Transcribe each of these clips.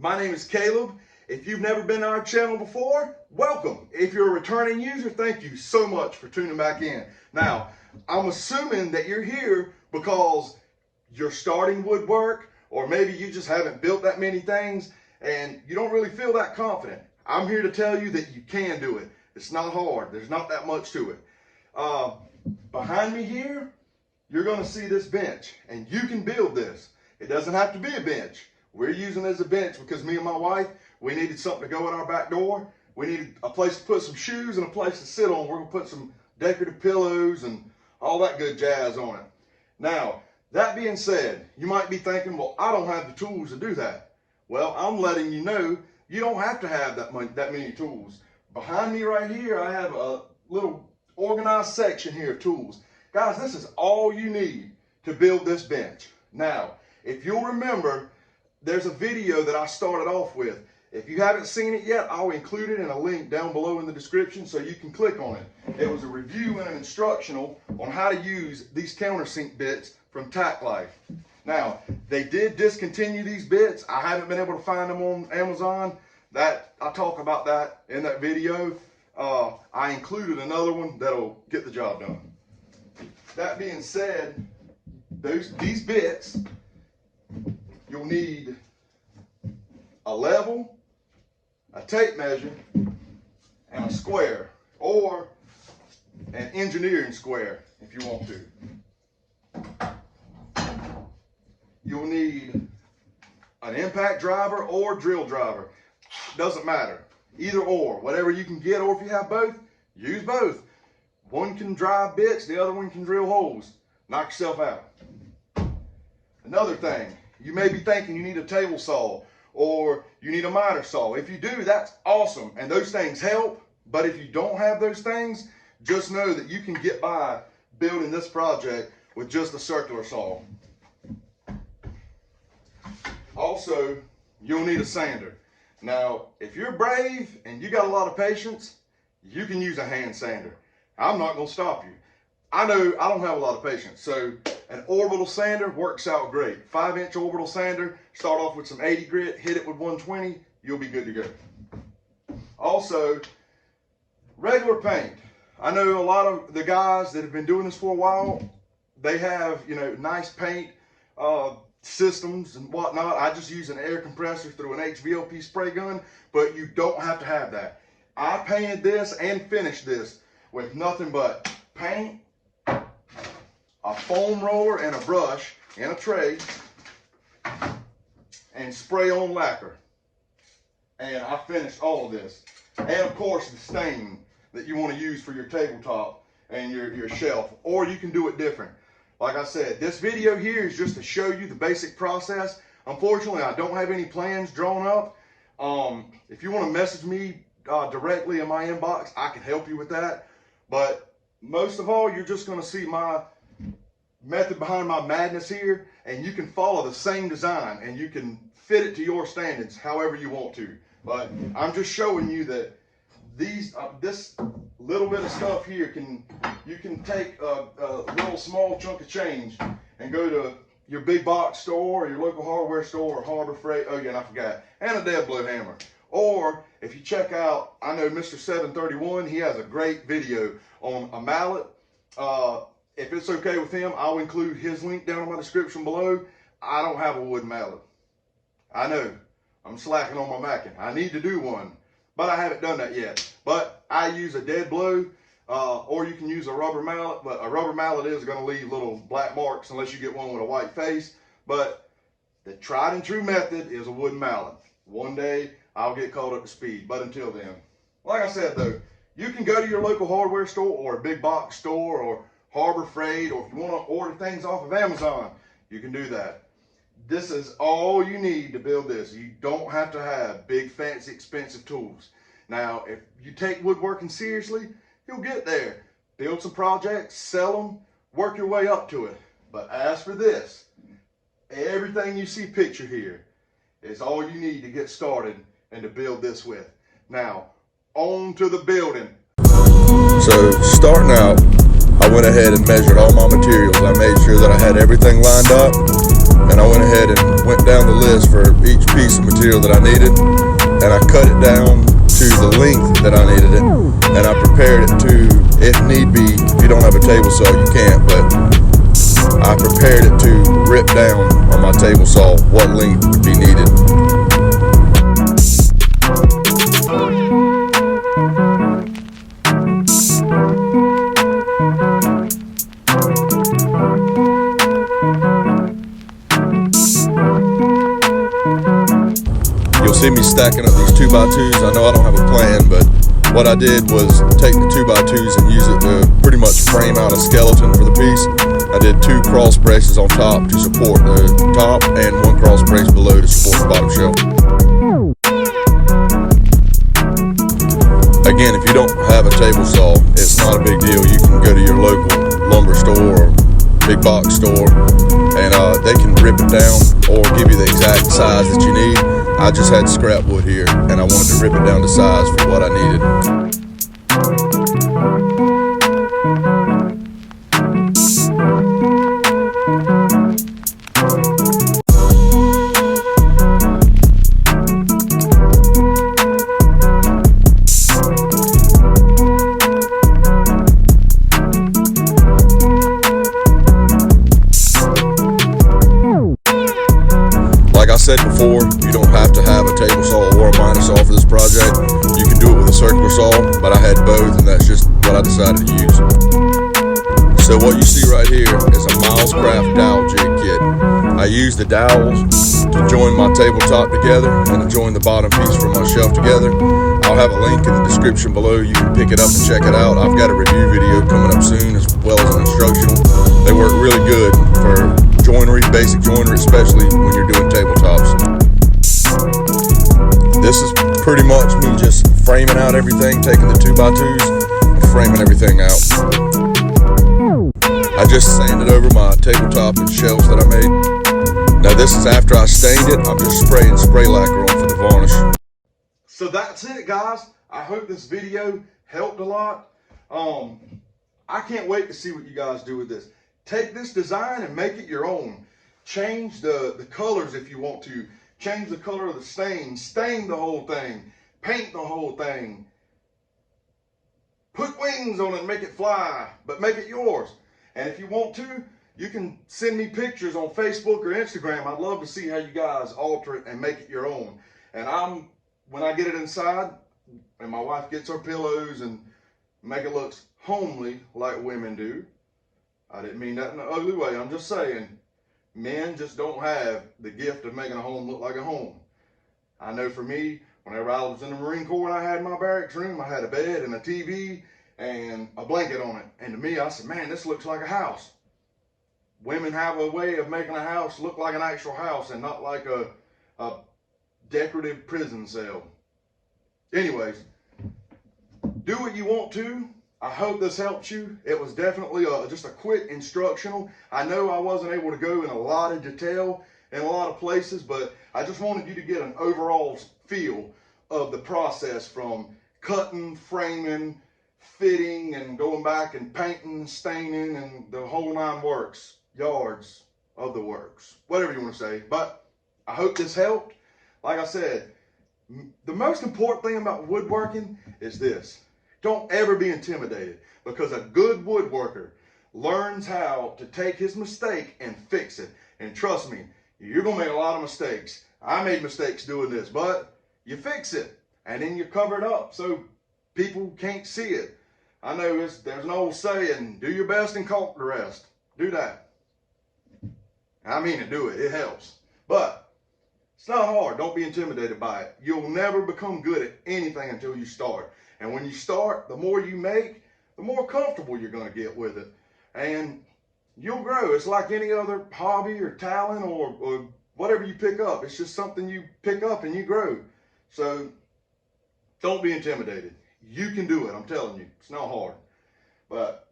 My name is Caleb. If you've never been to our channel before, welcome. If you're a returning user, thank you so much for tuning back in. Now, I'm assuming that you're here because you're starting woodwork, or maybe you just haven't built that many things and you don't really feel that confident. I'm here to tell you that you can do it. It's not hard. There's not that much to it. Behind me here, you're going to see this bench, and you can build this. It doesn't have to be a bench. We're using it as a bench because me and my wife, we needed something to go in our back door. We needed a place to put some shoes and a place to sit on. We're going to put some decorative pillows and all that good jazz on it. Now, that being said, you might be thinking, well, I don't have the tools to do that. Well, I'm letting you know you don't have to have that many tools. Behind me right here, I have a little organized section here of tools. Guys, this is all you need to build this bench. Now, if you'll remember, there's a video that I started off with. If you haven't seen it yet, I'll include it in a link down below in the description so you can click on it. It was a review and an instructional on how to use these countersink bits from Tack Life. Now, they did discontinue these bits. I haven't been able to find them on Amazon. I talk about that in that video. I included another one that'll get the job done. That being said, these bits, you'll need a level, a tape measure, and a square, or an engineering square if you want to. You'll need an impact driver or drill driver. Doesn't matter. Either or, whatever you can get, or if you have both, use both. One can drive bits, the other one can drill holes. Knock yourself out. Another thing, you may be thinking you need a table saw or you need a miter saw. If you do, that's awesome, and those things help. But if you don't have those things, just know that you can get by building this project with just a circular saw. Also, you'll need a sander. Now, if you're brave and you got a lot of patience, you can use a hand sander. I'm not going to stop you. I know I don't have a lot of patience, so an orbital sander works out great. 5-inch orbital sander, start off with some 80 grit, hit it with 120, you'll be good to go. Also, regular paint. I know a lot of the guys that have been doing this for a while, they have, nice paint systems and whatnot. I just use an air compressor through an HVLP spray gun, but you don't have to have that. I painted this and finished this with nothing but paint, a foam roller and a brush in a tray, and spray on lacquer. And I finished all of this. And of course the stain that you want to use for your tabletop and your shelf, or you can do it different. Like I said, this video here is just to show you the basic process. Unfortunately, I don't have any plans drawn up. If you want to message me directly in my inbox, I can help you with that. But most of all, you're just going to see my method behind my madness here, and you can follow the same design and you can fit it to your standards however you want to. But I'm just showing you that this little bit of stuff here you can take a little small chunk of change and go to your big box store or your local hardware store or Harbor Freight. Oh yeah, and I forgot, and a dead blow hammer. Or if you check out, I know Mr. 731, he has a great video on a mallet. If it's okay with him, I'll include his link down in my description below. I don't have a wood mallet. I know, I'm slacking on my macking. I need to do one, but I haven't done that yet. But I use a dead blow, or you can use a rubber mallet, but a rubber mallet is going to leave little black marks unless you get one with a white face. But the tried and true method is a wooden mallet. One day I'll get caught up to speed, but until then, like I said though, you can go to your local hardware store or a big box store or Harbor Freight, or if you want to order things off of Amazon, you can do that. This is all you need to build this. You don't have to have big, fancy, expensive tools. Now, if you take woodworking seriously, you'll get there. Build some projects, sell them, work your way up to it. But as for this, everything you see pictured here is all you need to get started and to build this with. Now, on to the building. So, starting out, I went ahead and measured all my materials. I made sure that I had everything lined up, and I went ahead and went down the list for each piece of material that I needed, and I cut it down to the length that I needed it, and I prepared it to, if need be, if you don't have a table saw, you can't, but I prepared it to rip down on my table saw what length would be needed. You'll see me stacking up these 2x2s. I know I don't have a plan, but what I did was take the 2x2s and use it to pretty much frame out a skeleton for the piece. I did 2 cross braces on top to support the top and 1 cross brace below to support the bottom shelf. Again, if you don't have a table saw, it's not a big deal. You can go to your local lumber store or big box store, and they can rip it down or give you the exact size that you need. I just had scrap wood here, and I wanted to rip it down to size for what I needed. Like I said before, you don't have to have a table saw or a miner saw for this project. You can do it with a circular saw, but I had both, and that's just what I decided to use. So what you see right here is a Milescraft Dowel Jog Kit. I used the dowels to join my tabletop together and to join the bottom piece for my shelf together. I'll have a link in the description below. You can pick it up and check it out. I've got a review video coming up soon, as well as an instructional. They work really good for joinery, basic joinery, especially when you're doing tabletops. This is pretty much me just framing out everything, taking the 2x2s and framing everything out. I just sanded over my tabletop and shelves that I made. Now this is after I stained it. I'm just spraying spray lacquer on for the varnish. So that's it, guys. I hope this video helped a lot. I can't wait to see what you guys do with this. Take this design and make it your own. Change the colors if you want to. Change the color of the stain the whole thing, paint the whole thing. Put wings on it and make it fly, but make it yours. And if you want to, you can send me pictures on Facebook or Instagram. I'd love to see how you guys alter it and make it your own. And when I get it inside, and my wife gets her pillows and make it look homely like women do. I didn't mean that in an ugly way. I'm just saying, men just don't have the gift of making a home look like a home. I know for me, whenever I was in the Marine Corps and I had my barracks room, I had a bed and a TV and a blanket on it. And to me, I said, man, this looks like a house. Women have a way of making a house look like an actual house and not like a decorative prison cell. Anyways, do what you want to. I hope this helps you. It was definitely just a quick instructional. I know I wasn't able to go in a lot of detail in a lot of places, but I just wanted you to get an overall feel of the process from cutting, framing, fitting, and going back and painting, staining, and the whole 9 yards of the works, whatever you want to say. But I hope this helped. Like I said, the most important thing about woodworking is this. Don't ever be intimidated, because a good woodworker learns how to take his mistake and fix it. And trust me, you're going to make a lot of mistakes. I made mistakes doing this, but you fix it and then you cover it up so people can't see it. I know there's an old saying, do your best and conquer the rest. Do that. I mean to do it. It helps. But it's not hard. Don't be intimidated by it. You'll never become good at anything until you start. And when you start, the more you make, the more comfortable you're going to get with it. And you'll grow. It's like any other hobby or talent or whatever you pick up. It's just something you pick up and you grow. So don't be intimidated. You can do it. I'm telling you. It's not hard. But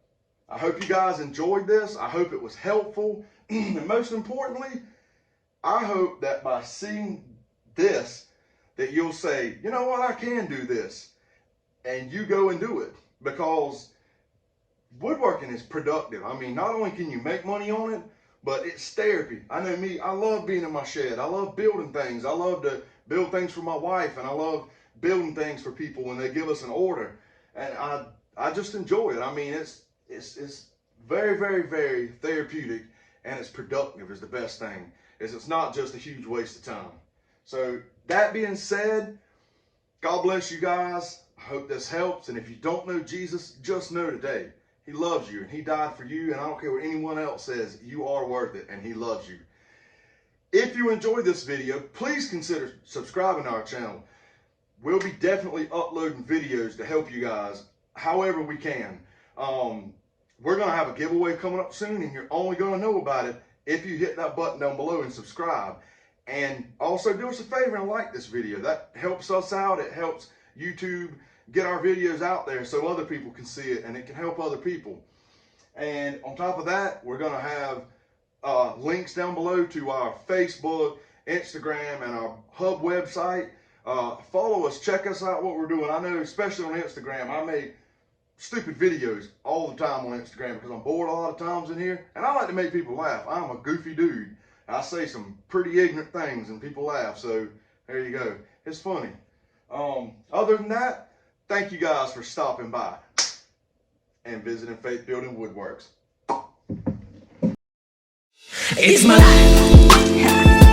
I hope you guys enjoyed this. I hope it was helpful. And most importantly, I hope that by seeing this, that you'll say, you know what, I can do this. And you go and do it, because woodworking is productive. I mean, not only can you make money on it, but it's therapy. I know me, I love being in my shed. I love building things. I love to build things for my wife, and I love building things for people when they give us an order. And I just enjoy it. I mean, it's very, very, very therapeutic, and it's productive is the best thing. It's not just a huge waste of time. So that being said, God bless you guys. I hope this helps. And if you don't know Jesus, just know today, he loves you and he died for you. And I don't care what anyone else says, you are worth it and he loves you. If you enjoyed this video, please consider subscribing to our channel. We'll be definitely uploading videos to help you guys however we can. We're going to have a giveaway coming up soon, and you're only going to know about it if you hit that button down below and subscribe. And also do us a favor and like this video. That helps us out. It helps YouTube get our videos out there so other people can see it, and it can help other people. And on top of that, we're going to have links down below to our Facebook, Instagram, and our hub website. Follow us, check us out, what we're doing. I know, especially on Instagram, I make stupid videos all the time on Instagram because I'm bored a lot of times in here, and I like to make people laugh. I'm a goofy dude. I say some pretty ignorant things and people laugh, so there you go. It's funny. Other than that, thank you guys for stopping by and visiting Faith Building Woodworks. It's my life.